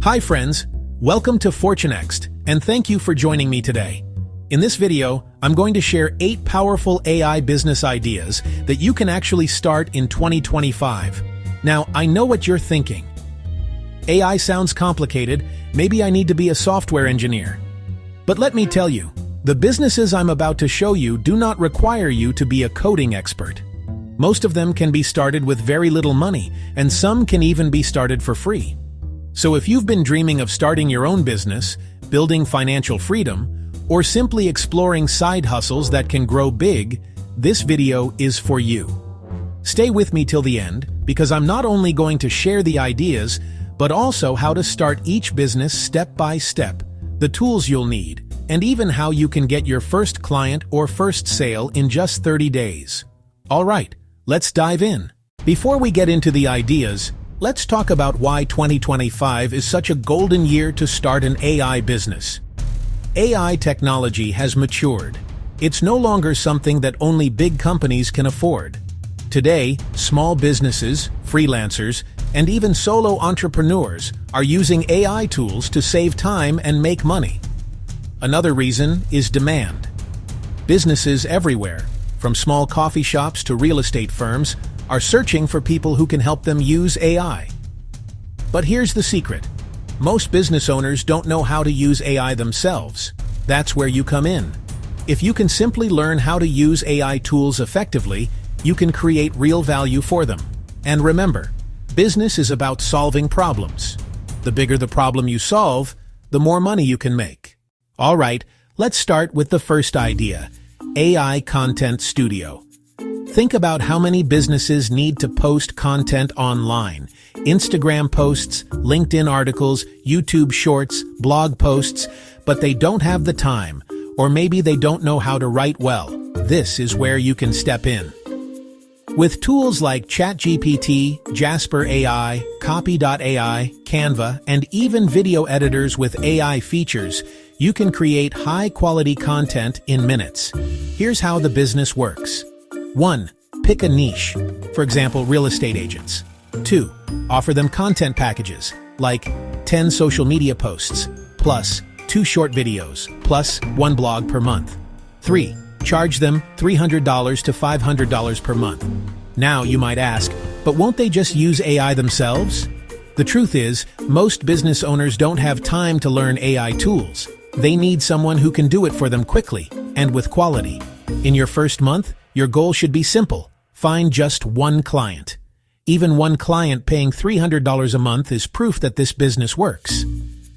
Hi friends, welcome to Fortunext, and thank you for joining me today. In this video, I'm going to share 8 powerful AI business ideas that you can actually start in 2025. Now, I know what you're thinking. AI sounds complicated, maybe I need to be a software engineer. But let me tell you, the businesses I'm about to show you do not require you to be a coding expert. Most of them can be started with very little money, and some can even be started for free. So if you've been dreaming of starting your own business, building financial freedom, or simply exploring side hustles that can grow big, this video is for you. Stay with me till the end, because I'm not only going to share the ideas, but also how to start each business step by step, the tools you'll need, and even how you can get your first client or first sale in just 30 days. All right, let's dive in. Before we get into the ideas, let's talk about why 2025 is such a golden year to start an AI business. AI technology has matured. It's no longer something that only big companies can afford. Today, small businesses, freelancers, and even solo entrepreneurs are using AI tools to save time and make money. Another reason is demand. Businesses everywhere, from small coffee shops to real estate firms, are searching for people who can help them use AI. But here's the secret. Most business owners don't know how to use AI themselves. That's where you come in. If you can simply learn how to use AI tools effectively, you can create real value for them. And remember, business is about solving problems. The bigger the problem you solve, the more money you can make. All right, let's start with the first idea, AI Content Studio. Think about how many businesses need to post content online. Instagram posts, LinkedIn articles, YouTube shorts, blog posts, but they don't have the time, or maybe they don't know how to write well. This is where you can step in. With tools like ChatGPT, Jasper AI, Copy.ai, Canva, and even video editors with AI features, you can create high-quality content in minutes. Here's how the business works. 1. Pick a niche, for example, real estate agents. 2. Offer them content packages, like 10 social media posts, plus 2 short videos, plus 1 blog per month. 3. Charge them $300 to $500 per month. Now you might ask, but won't they just use AI themselves? The truth is, most business owners don't have time to learn AI tools. They need someone who can do it for them quickly and with quality. In your first month, your goal should be simple. Find just 1 client. Even 1 client paying $300 a month is proof that this business works.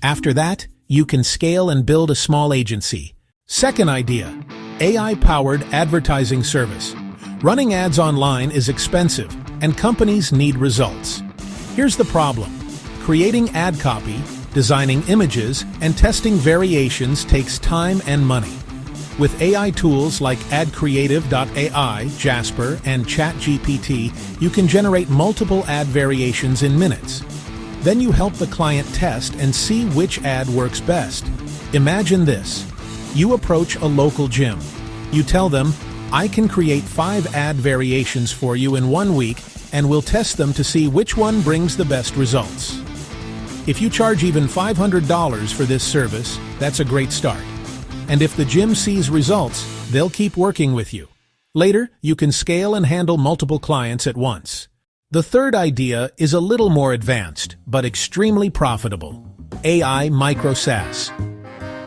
After that, you can scale and build a small agency. Second idea, AI-powered advertising service. Running ads online is expensive, and companies need results. Here's the problem. Creating ad copy, designing images, and testing variations takes time and money. With AI tools like AdCreative.ai, Jasper, and ChatGPT, you can generate multiple ad variations in minutes. Then you help the client test and see which ad works best. Imagine this. You approach a local gym. You tell them, I can create 5 ad variations for you in 1 week, and we'll test them to see which one brings the best results. If you charge even $500 for this service, that's a great start. And if the gym sees results, they'll keep working with you. Later, you can scale and handle multiple clients at once. The third idea is a little more advanced, but extremely profitable. AI Micro SaaS.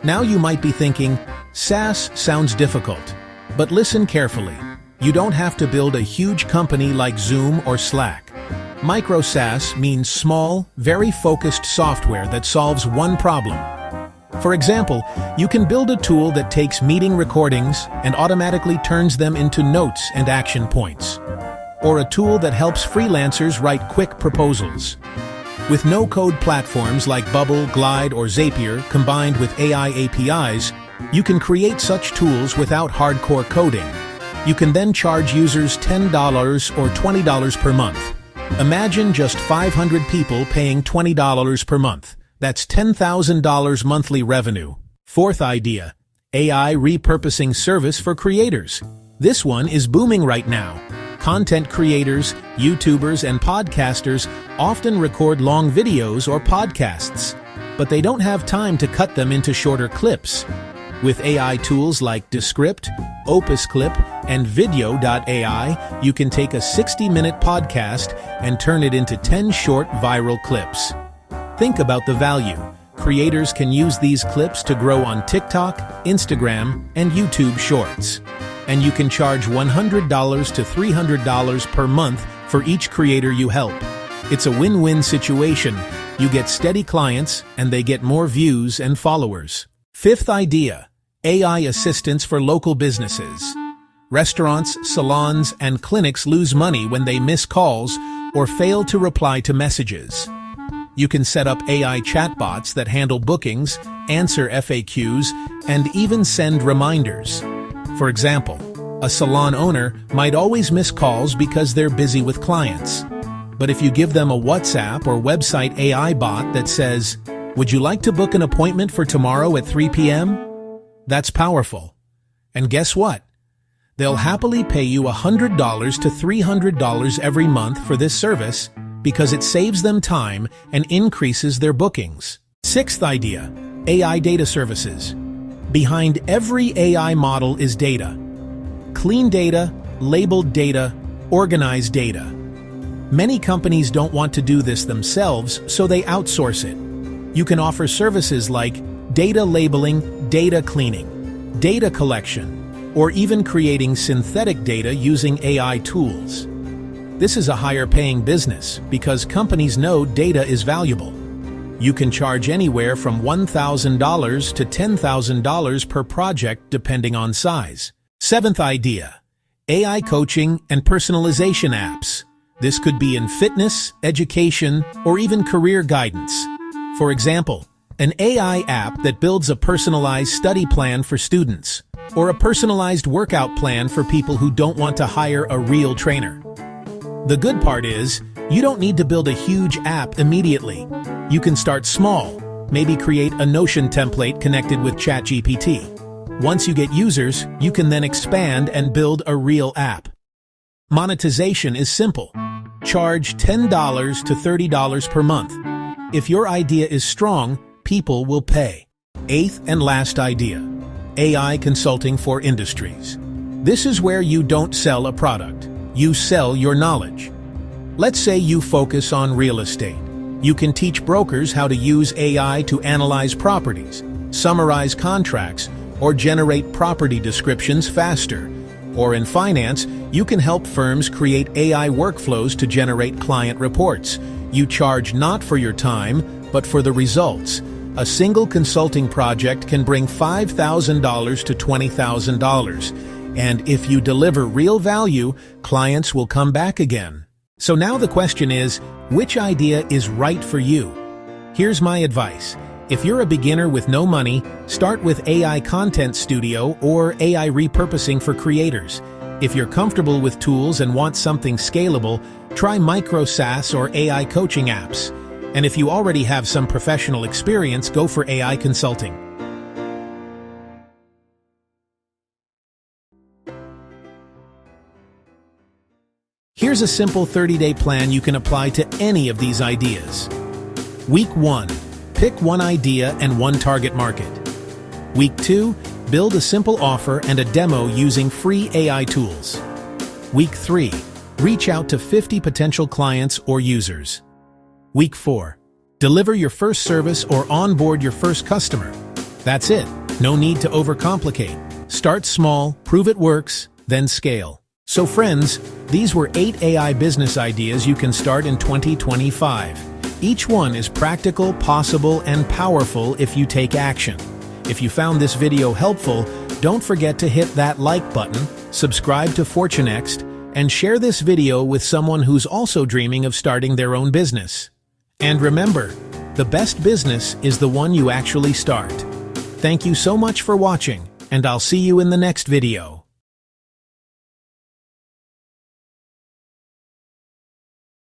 Now you might be thinking, SaaS sounds difficult. But listen carefully. You don't have to build a huge company like Zoom or Slack. Micro SaaS means small, very focused software that solves one problem. For example, you can build a tool that takes meeting recordings and automatically turns them into notes and action points. Or a tool that helps freelancers write quick proposals. With no-code platforms like Bubble, Glide, or Zapier combined with AI APIs, you can create such tools without hardcore coding. You can then charge users $10 or $20 per month. Imagine just 500 people paying $20 per month. That's $10,000 monthly revenue. Fourth idea, AI repurposing service for creators. This one is booming right now. Content creators, YouTubers, and podcasters often record long videos or podcasts. but they don't have time to cut them into shorter clips. With AI tools like Descript, Opus Clip, and Video.ai, you can take a 60-minute podcast and turn it into 10 short viral clips. Think about the value. Creators can use these clips to grow on TikTok, Instagram, and YouTube Shorts. And you can charge $100 to $300 per month for each creator you help. It's a win-win situation. You get steady clients, and they get more views and followers. Fifth idea: AI assistance for local businesses. Restaurants, salons, and clinics lose money when they miss calls or fail to reply to messages. You can set up AI chatbots that handle bookings, answer FAQs, and even send reminders. For example, a salon owner might always miss calls because they're busy with clients. But if you give them a WhatsApp or website AI bot that says, "Would you like to book an appointment for tomorrow at 3 p.m.?" That's powerful. And guess what? They'll happily pay you $100 to $300 every month for this service because it saves them time and increases their bookings. Sixth idea: AI data services. Behind every AI model is data. Clean data, labeled data, organized data. Many companies don't want to do this themselves, so they outsource it. You can offer services like data labeling, data cleaning, data collection, or even creating synthetic data using AI tools. This is a higher-paying business because companies know data is valuable. You can charge anywhere from $1,000 to $10,000 per project depending on size. Seventh idea: AI coaching and personalization apps. This could be in fitness, education, or even career guidance. For example, an AI app that builds a personalized study plan for students, or a personalized workout plan for people who don't want to hire a real trainer. The good part is, you don't need to build a huge app immediately. You can start small, maybe create a Notion template connected with ChatGPT. Once you get users, you can then expand and build a real app. Monetization is simple. Charge $10 to $30 per month. If your idea is strong, people will pay. Eighth and last idea: AI consulting for industries. This is where you don't sell a product. You sell your knowledge. Let's say you focus on real estate. You can teach brokers how to use AI to analyze properties, summarize contracts, or generate property descriptions faster. Or in finance, you can help firms create AI workflows to generate client reports. You charge not for your time, but for the results. A single consulting project can bring $5,000 to $20,000. And if you deliver real value, clients will come back again. So now the question is, which idea is right for you? Here's my advice. If you're a beginner with no money, start with AI Content Studio or AI repurposing for creators. If you're comfortable with tools and want something scalable, try micro SaaS or AI coaching apps. And if you already have some professional experience, go for AI consulting. Here's a simple 30-day plan you can apply to any of these ideas. Week 1. Pick one idea and one target market. Week 2. Build a simple offer and a demo using free AI tools. Week 3. Reach out to 50 potential clients or users. Week 4. Deliver your first service or onboard your first customer. That's it. No need to overcomplicate. Start small, prove it works, then scale. So friends, these were 8 AI business ideas you can start in 2025. Each one is practical, possible, and powerful if you take action. If you found this video helpful, don't forget to hit that like button, subscribe to Fortunext, and share this video with someone who's also dreaming of starting their own business. And remember, the best business is the one you actually start. Thank you so much for watching, and I'll see you in the next video.